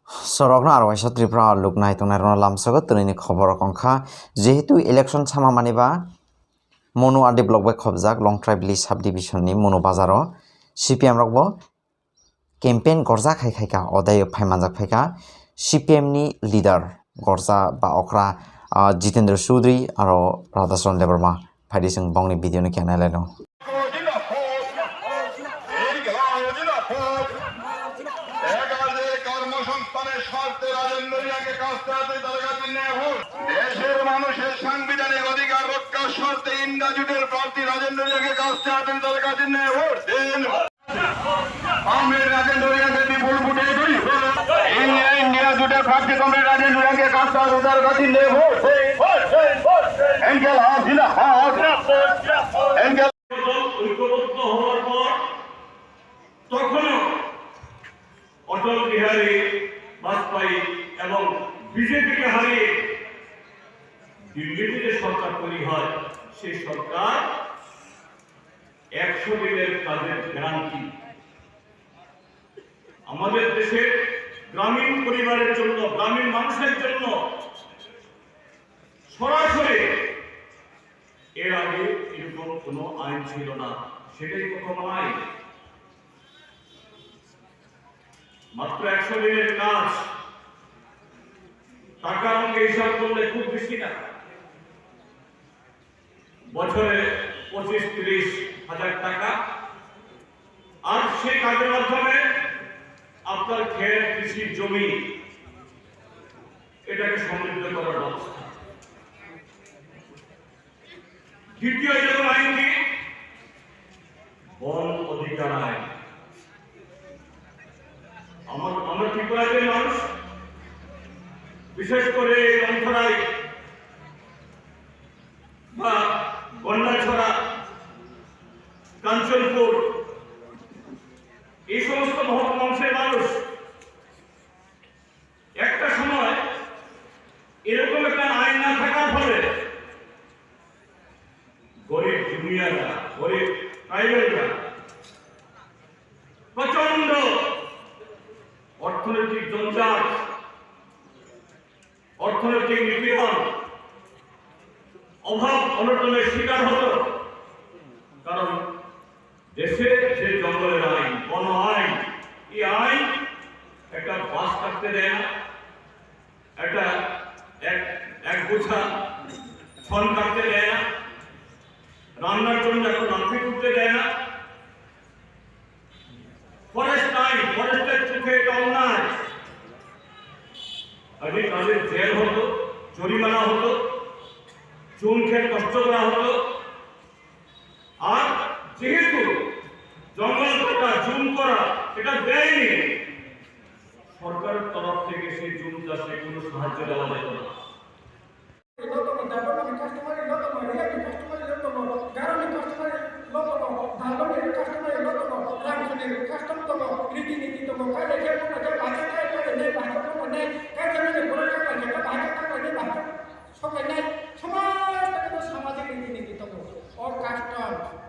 Sorokna arwaisa Tripura luknai tongnai lamsago twnini khobor kongkha jehetu election sama maniba mono adi block bai khobjak Longtrai village subdivision ni mono bazaro CPM rokbo campaign gorjak khaika odai phaimanjak phaika CPM ni leader gorja ba okra Jitendra Choudhury aro Radhachरण Debarma phaidi sing bongni video ni kyanai laino দেশের মানুষের সাংবিধানিক অধিকার রক্ষার স্বার্থে India জোটের প্রার্থী রাজেন্দ্র রিয়াকে কাছে হাতের দলের কাছে নিয়ে ভোট দিন। কমরেড রাজেন্দ্র রিয়াকে বিপুল ভোটে জয়ী করুন। ইন্ডিয়া জোটের প্রার্থী কমরেড রাজেন্দ্র রিয়াকে কাছে হাতের দলের কাছে নিয়ে ভোট দিন। এনকেল হাসিনা হাস এনকেল ঐক্যবদ্ধ হওয়ার পর তখনও অটল বিহারী বাজপেয়ী এবং বিজেপিকে হারিয়ে দিল্লিতে যে সরকার তৈরি হয় সেই সরকার 100 দিনের কাজের গ্যারান্টি আমাদের দেশের গ্রামীণ পরিবারের জন্য, গ্রামীণ মানুষের জন্য সরাসরি এর আগে এরকম কোনো আইন ছিল না, সেটাই প্রথম আইন। মাত্র 100 দিনের কাজ, টাকা অঙ্কে হিসাব করলে খুব বেশি না, বছরে 25-30 হাজার টাকা। আর সেই কাজের মাধ্যমে আপনার ক্ষেত, কৃষির জমি এটাকে সমৃদ্ধ করার ব্যবস্থা। দ্বিতীয় এরকম আইন কি? বন অধিকার আইন। আমরা ত্রিপুরাদের মানুষ, বিশেষ করে রংথরাই বা গন্ডাছড়া, কাঞ্চনপুর, এই সমস্ত মহকুমাংশের মানুষ একটা সময় এরকম একটা আইন না থাকার ফলে গরিব জুনিয়ররা, গরিব ট্রাইবেলরা প্রচন্ড অর্থনৈতিক জঞ্জাট, অর্থনৈতিক নিপীড়ন, অভাব অনটনের শিকার হতো। কারণ দেশে যে জঙ্গলের আইন, বন আইন, এই আইন একটা বাস কাটতে দেয় না, একটা এক গোছা ছন কাটতে দেয় না, রান্নার জন্য এখন রান্না করতে দেয় না। ফরেস্ট আইন, ফরেস্টের চোখে এটা অন্যায়। আগে তাদের জেল হতো, জরিমানা হতো, চুন খেয়ে কষ্ট করা হতো। আর যেহেতু জঙ্গল কাটা, জুম করা এটা দেয়নি, সরকারের তরফ থেকে সেই জুম চাষে কোনো সাহায্য দেওয়া যেত না।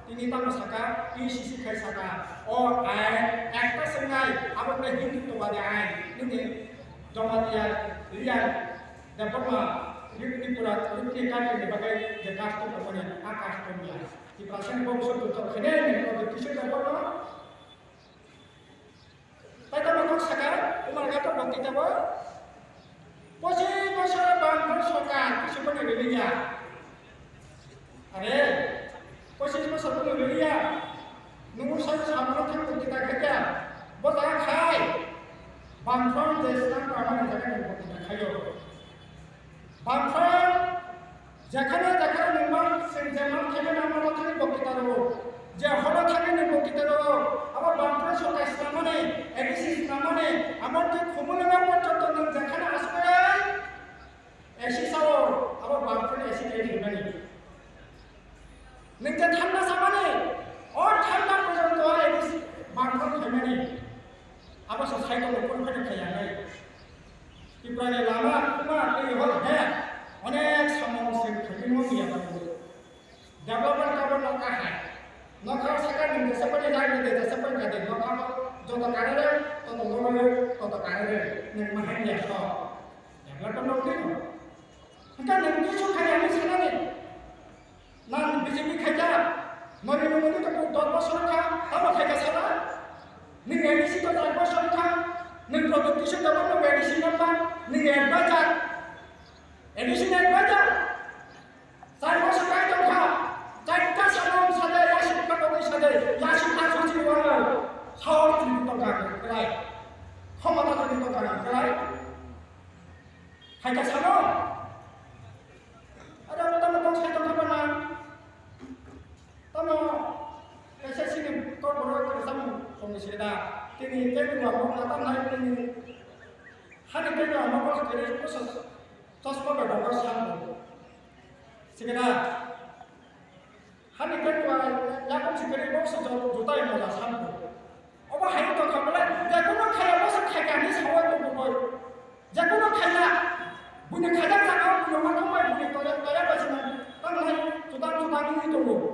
ini tama saka isi sikai saka or ai ekta sengai abang hindu to ada ai ini jamatia lian dapat ma rikti pura rikti kan di bagai jekas to pokoknya akas to dia di perasaan bangsa to kene ni ko kisah dapat ma pada makok saka umar kata bakti tahu posisi masalah bangsa saka kisah pun ada dia are posisi masa pun belia, nunggu saya sama orang kita kerja, buat orang kaya, bangkang destan kawan jangan buat kita kaya, bangkang jangan memang senjaman kaya nama orang buat kita dulu, jangan kaya buat kita dulu, apa bangkang suka Islam ni, edisi Islam ni, amar tu kumul nama contoh nang jangan aspek, esi sawo, apa bangkang esi jadi mana? Nengkat ठंडा सामाने और ठंडा पर्यंत तो है इस बांधन खेमनी अब society को कौन कौन खेया है कि प्राणी लामा कुमार ये हल है अनेक समस्या खेमनी में दिया बाबू डेवलपमेंट का बन लगा है नौकर सेकंड में सेपरेट जाएंगे दे सेपरेट कर दे नौकर जो तो कार्य तो लोगों ने तो कार्य nang mahal ya so yang lakukan nanti kan nanti so kaya ni sana ni nan BJP kaya mari mari tak dot pasal ka apa kaya sana ning edisi to tak pasal ka ning production dapat no edisi nampak ning baca edisi baca saya pasal ka to ka Cakta salam sada yasin pakai sada yasin asal jiwa saur itu kan kelai, hamata itu kan kelai, hanya salam. Ada teman-teman saya tahu mana, teman saya sini kau berada bersama komisi dah. Kini kita mau datang naik ini, hari kita mau kerja khusus, terus mau berdoa sama. Segera. Hani kedua, yakon segera bos juta yang malah sampai. Apa hari itu kamu jagono kaya bos kaya ni semua tu boy. Jagono kaya, punya kaya sangat punya macam macam punya kaya macam mana. Tapi sudah ini tu boy.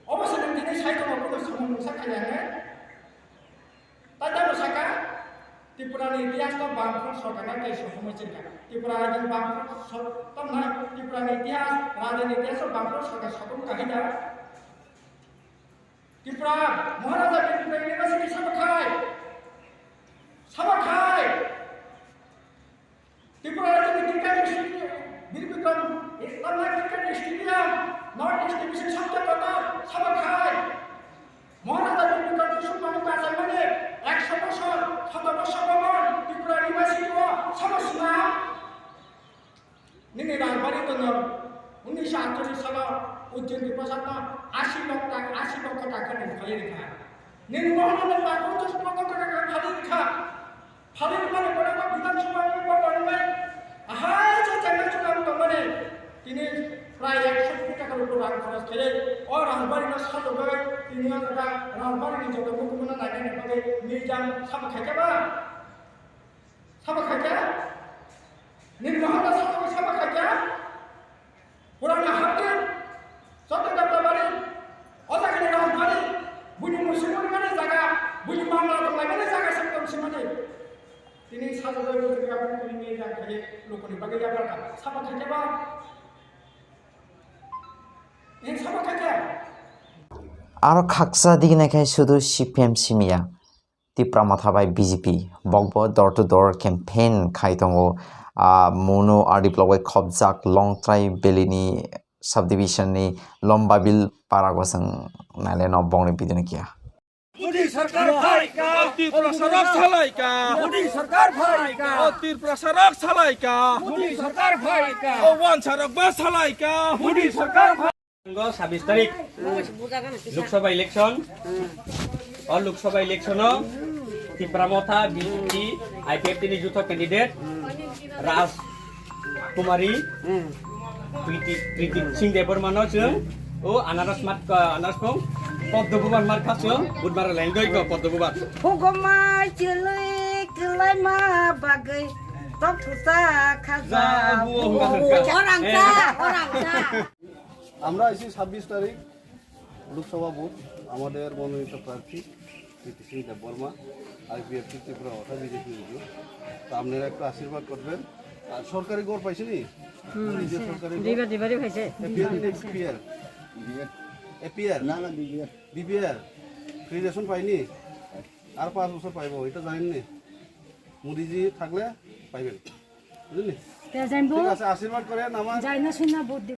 Apa sedang ini saya tu aku tu semua musa kaya ni. Tadi musaka, di Purana Itias tu bangkrut soalnya kayak semua cerita. Di Purana yang bangkrut, tamai di Purana Itias, Raja Itias tu bangkrut soalnya satu kali dah. Di Purana, Maharaja di Purana ini masih sama kai. Di Purana itu didikan di sini, didikan, tamai didikan di stadium, North East Division satu kota sama kai. Maharaja didikan di semua negara mana? 100 বছর 100 বছর পর ত্রিপুরা নিবাসী sama semua. Ini রাজবাড়ি তো 1948 সালে উজ্জয়ন প্রসাদটা 80 লক্ষ টাকা নিয়ে খালি রেখা নির্মোহনের বাকি 50 লক্ষ টাকা খালি রেখা খালি মানে বড় বিধানসভা নির্বাচনে আহাই যে জায়গা চুনাव মানে তিনি প্রায় 100 কোটি টাকার উপর রান খরচ করে ও রাজবাড়িটা সাজাবে তিনি টাকা রাজবাড়ির যত মুখগুলো লাগানো হবে মির্জান সাবা খাইবা নির্মোহন সাবা খাইবা পুরানা হাতে যত টাকা বাড়ি অজাগানে রাজবাড়ি বুঝি মুসলমান মানে জায়গা বুঝি মামলা তো লাগানে জায়গা সব সমাজে তিনি সাজাবে বলে তিনি নিয়ে যান খাই লোকনি বাগে যাবার সাবা খাইবা এই সাবা খাইবা আর খাকসা দিকে নাখাই শুধু সিপিএম সিমিয়া ত্রিপুরা মাথাবাই বিজেপি বকব দর টু দর কেম্পেইন খাই দङ মনো आरडि ब्लक खबजाक लंट्राइ बेलिनि सब डिविजननि लम्बाबिल पारागोसं नाले न बंगनि बिदिनो किया मोदी सरकार फाइका त्रिपुरा सड़क चलाइका मोदी सरकार फाइका त्रिपुरा सड़क चलाइका मोदी सरकार फाइका वन सड़क बस चलाइका मोदी सरकार 26 तारिख लोकसभा इलेक्शन और लोकसभा इलेक्शन त्रिपुरा मथा बीजेपी आईपीएफ नि जुथ कैंडिडेट राज कुमारी प्रीति सिंह देबरमान जों ओ आनारस को पद्मबुबान मार खासो बुधबार लाइन गयको पद्मबुबान हुगमा चिलै किलै मा बागै तब थुसा खाजा ओरांसा আমরা এসে 26 তারিখ লোকসভা ভোট আমাদের মনোনীত প্রার্থী প্রীতি সিং দেববর্মা আইপিএফ ত্রিপুরা অথা বিজেপি তো আপনারা একটু আশীর্বাদ করবেন আর সরকারি গড় পাইছেনি সরকারি দিবারি হইছে এপিআর না বিপিআর ফ্রি রেশন পাইনি আর 5 বছর পাইব এটা জানেন নি মোদিজি থাকলে পাইবেন বুঝলেন ঠিক আছে আশীর্বাদ করেন আমার যাই না শুনা বুদ্ধি